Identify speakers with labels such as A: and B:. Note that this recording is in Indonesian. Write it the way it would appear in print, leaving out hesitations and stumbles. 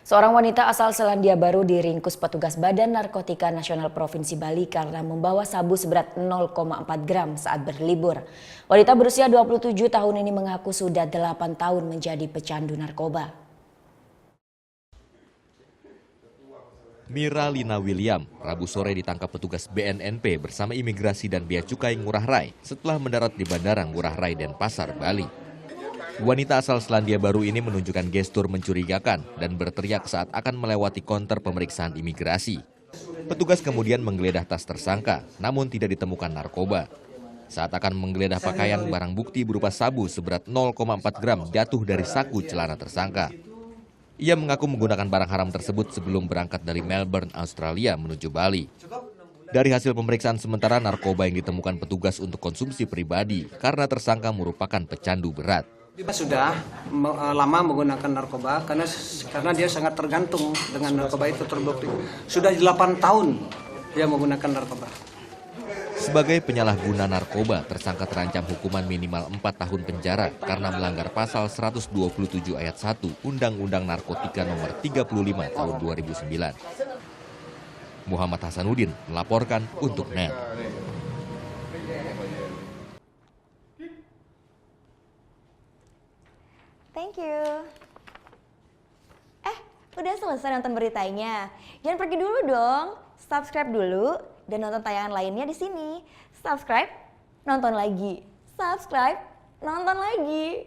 A: Seorang wanita asal Selandia Baru diringkus petugas Badan Narkotika Nasional Provinsi Bali karena membawa sabu seberat 0,4 gram saat berlibur. Wanita berusia 27 tahun ini mengaku sudah 8 tahun menjadi pecandu narkoba.
B: Mira Lina William, Rabu sore ditangkap petugas BNNP bersama Imigrasi dan Bea Cukai Ngurah Rai setelah mendarat di Bandara Ngurah Rai Denpasar, Bali. Wanita asal Selandia Baru ini menunjukkan gestur mencurigakan dan berteriak saat akan melewati konter pemeriksaan imigrasi. Petugas kemudian menggeledah tas tersangka, namun tidak ditemukan narkoba. Saat akan menggeledah pakaian, barang bukti berupa sabu seberat 0,4 gram jatuh dari saku celana tersangka. Ia mengaku menggunakan barang haram tersebut sebelum berangkat dari Melbourne, Australia menuju Bali. Dari hasil pemeriksaan sementara, narkoba yang ditemukan petugas untuk konsumsi pribadi karena tersangka merupakan pecandu berat.
C: Dia sudah lama menggunakan narkoba karena dia sangat tergantung dengan narkoba itu terbukti. Sudah 8 tahun dia menggunakan narkoba.
B: Sebagai penyalahguna narkoba, tersangka terancam hukuman minimal 4 tahun penjara karena melanggar pasal 127 ayat 1 Undang-Undang Narkotika nomor 35 tahun 2009. Muhammad Hasanuddin melaporkan untuk NET.
D: Thank you. Udah selesai nonton beritanya? Jangan pergi dulu dong. Subscribe dulu dan nonton tayangan lainnya di sini. Subscribe, nonton lagi. Subscribe, nonton lagi.